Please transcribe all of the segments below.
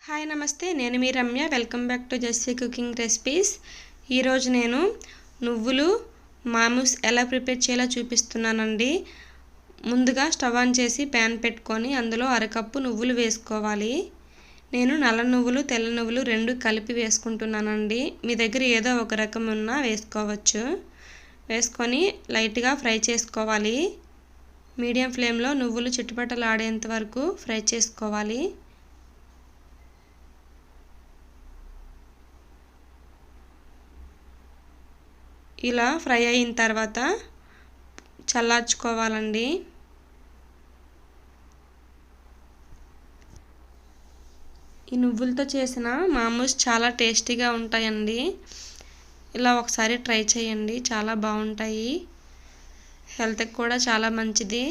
Hi నమస్తే, నేను మీ Ramya. Welcome back to Jessie cooking recipes. ఈరోజు నేను నువ్వులు మామూస్ ఎలా ప్రిపేర్ చేయాలో చూపిస్తున్నానండి. ముందుగా స్టవ్ ఆన్ చేసి ప్యాన్ పెట్టుకొని అందులో అరకప్పు నువ్వులు వేసుకోవాలి. నేను నల్ల నువ్వులు తెల్ల నువ్వులు రెండు కలిపి వేసుకుంటున్నానండి. మీ దగ్గర ఏదో ఒక రకం ఉన్నా వేసుకోవచ్చు. వేసుకొని లైట్గా ఫ్రై చేసుకోవాలి. మీడియం ఫ్లేమ్లో నువ్వులు చిటపటలాడేంత వరకు ఫ్రై చేసుకోవాలి. ఇలా ఫ్రై అయిన తర్వాత చల్లార్చుకోవాలండి. ఈ నువ్వులతో చేసిన మామూస్ చాలా టేస్టీగా ఉంటాయండి. ఇలా ఒకసారి ట్రై చేయండి, చాలా బాగుంటాయి. హెల్త్కి కూడా చాలా మంచిది.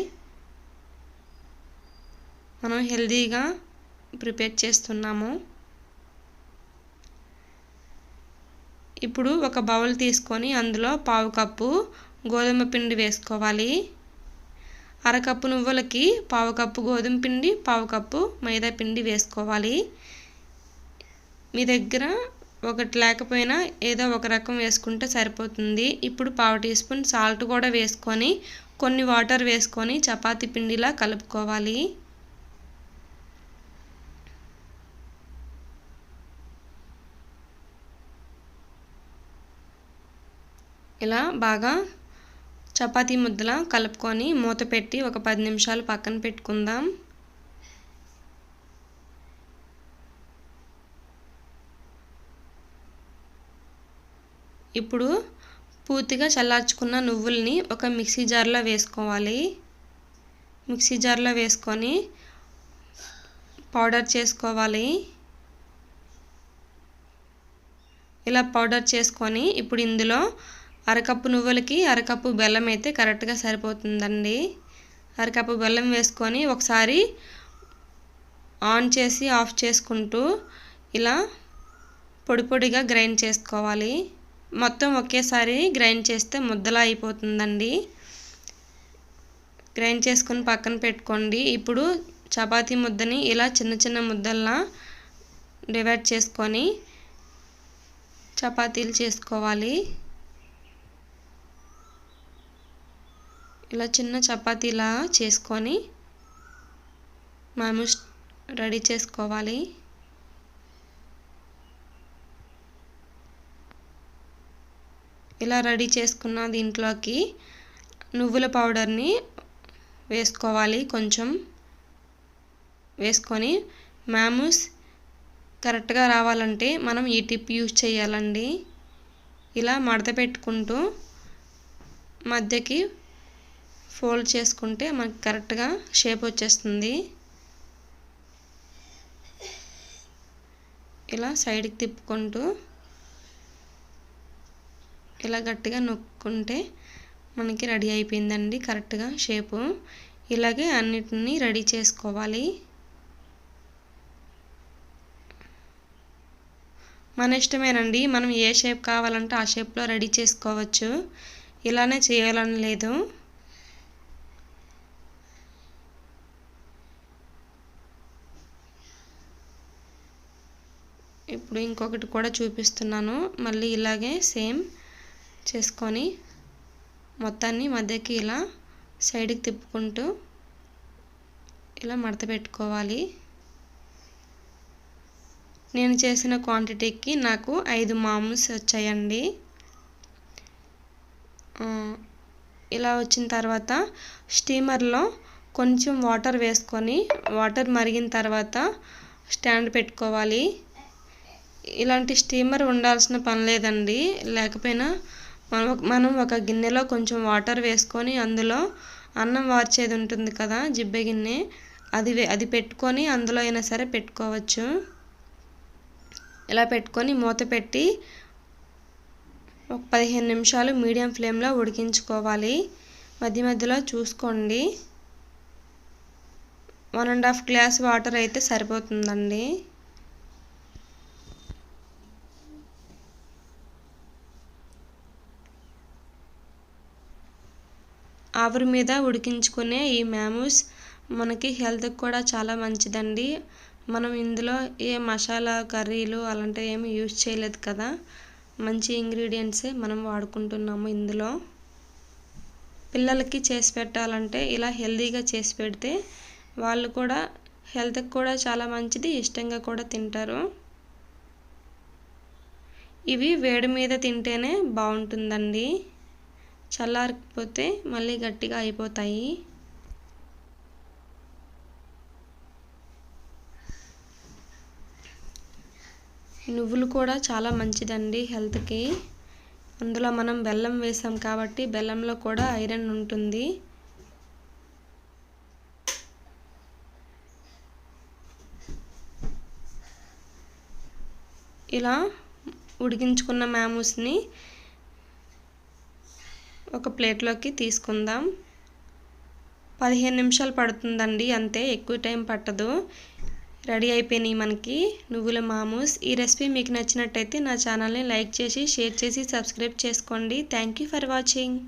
మనం హెల్తీగా ప్రిపేర్ చేస్తున్నాము. ఇప్పుడు ఒక బౌల్ తీసుకొని అందులో పావు కప్పు గోధుమ పిండి వేసుకోవాలి. అరకప్పు నువ్వులకి పావు కప్పు గోధుమ పిండి, పావు కప్పు మైదా పిండి వేసుకోవాలి. మీ దగ్గర ఒకటి లేకపోయినా ఏదో ఒక రకం వేసుకుంటే సరిపోతుంది. ఇప్పుడు పావు టీ స్పూన్ సాల్ట్ కూడా వేసుకొని కొన్ని వాటర్ వేసుకొని చపాతీ పిండిలా కలుపుకోవాలి. ఇలా బాగా చపాతీ ముద్దలా కలుపుకొని మూత పెట్టి ఒక 10 నిమిషాలు పక్కన పెట్టుకుందాం. ఇప్పుడు పూర్తిగా చల్లార్చుకున్న నువ్వుల్ని ఒక మిక్సీ జార్లో వేసుకోవాలి. మిక్సీ జార్లో వేసుకొని పౌడర్ చేసుకోవాలి. ఇలా పౌడర్ చేసుకొని ఇప్పుడు ఇందులో అరకప్పు నువ్వులకి అరకప్పు బెల్లం అయితే కరెక్ట్గా సరిపోతుందండి. అరకప్పు బెల్లం వేసుకొని ఒకసారి ఆన్ చేసి ఆఫ్ చేసుకుంటూ ఇలా పొడి పొడిగా గ్రైండ్ చేసుకోవాలి. మొత్తం ఒకేసారి గ్రైండ్ చేస్తే ముద్దలా అయిపోతుందండి. గ్రైండ్ చేసుకొని పక్కన పెట్టుకోండి. ఇప్పుడు చపాతీ ముద్దని ఇలా చిన్న చిన్న ముద్దల్లా డివైడ్ చేసుకొని చపాతీలు చేసుకోవాలి. ఇలా చిన్న చపాతీలా చేసుకొని మామూస్ రెడీ చేసుకోవాలి. ఇలా రెడీ చేసుకున్న దీంట్లోకి నువ్వుల పౌడర్ని వేసుకోవాలి. కొంచెం వేసుకొని మామూస్ కరెక్ట్గా రావాలంటే మనం ఈ టిప్ యూజ్ చేయాలండి. ఇలా మడత పెట్టుకుంటూ మధ్యకి ఫోల్డ్ చేసుకుంటే మనకి కరెక్ట్గా షేప్ వచ్చేస్తుంది. ఇలా సైడ్కి తిప్పుకుంటూ ఇలా గట్టిగా నొక్కుంటే మనకి రెడీ అయిపోయిందండి కరెక్ట్గా షేపు. ఇలాగే అన్నిటిని రెడీ చేసుకోవాలి. మన ఇష్టమేనండి, మనం ఏ షేప్ కావాలంటే ఆ షేప్లో రెడీ చేసుకోవచ్చు. ఇలానే చేయాలని లేదు. ఇప్పుడు ఇంకొకటి కూడా చూపిస్తున్నాను. మళ్ళీ ఇలాగే సేమ్ చేసుకొని మొత్తాన్ని మధ్యకి ఇలా సైడ్కి తిప్పుకుంటూ ఇలా మడత పెట్టుకోవాలి. నేను చేసిన క్వాంటిటీకి నాకు 5 మామూస్ వచ్చాయండి. ఇలా వచ్చిన తర్వాత స్టీమర్లో కొంచెం వాటర్ వేసుకొని వాటర్ మరిగిన తర్వాత స్టాండ్ పెట్టుకోవాలి. ఇలాంటి స్టీమర్ ఉండాల్సిన పని లేదండి. లేకపోయినా మనం ఒక గిన్నెలో కొంచెం వాటర్ వేసుకొని అందులో అన్నం వార్చేది ఉంటుంది కదా, జిబ్బె గిన్నె, అది పెట్టుకొని అందులో అయినా సరే పెట్టుకోవచ్చు. ఇలా పెట్టుకొని మూత పెట్టి ఒక 15 నిమిషాలు మీడియం ఫ్లేమ్లో ఉడికించుకోవాలి. మధ్య మధ్యలో చూసుకోండి. 1.5 గ్లాస్ వాటర్ అయితే సరిపోతుందండి. ఆవిరి మీద ఉడికించుకునే ఈ మామూస్ మనకి హెల్త్కి కూడా చాలా మంచిదండి. మనం ఇందులో ఏ మసాలా కర్రీలు అలాంటివి ఏమి యూజ్ చేయలేదు కదా, మంచి ఇంగ్రీడియంట్సే మనం వాడుకుంటున్నాము ఇందులో. పిల్లలకి చేసి పెట్టాలంటే ఇలా హెల్తీగా చేసి పెడితే వాళ్ళు కూడా హెల్త్కి కూడా చాలా మంచిది, ఇష్టంగా కూడా తింటారు. ఇవి వేడి మీద తింటేనే బాగుంటుందండి, చల్లారిపోతే మళ్ళీ గట్టిగా అయిపోతాయి. నువ్వులు కూడా చాలా మంచిదండి హెల్త్కి. అందులో మనం బెల్లం వేసాం కాబట్టి బెల్లంలో కూడా ఐరన్ ఉంటుంది. ఇలా ఉడికించుకున్న మ్యామూస్ని ఒక ప్లేట్లోకి తీసుకుందాం. 15 నిమిషాలు పడుతుందండి అంతే, ఎక్కువ టైం పట్టదు. రెడీ అయిపోయినాయి మనకి నువ్వుల మామూస్. ఈ రెసిపీ మీకు నచ్చినట్టయితే నా ఛానల్ని లైక్ చేసి, షేర్ చేసి, సబ్స్క్రైబ్ చేసుకోండి. Thank you for watching.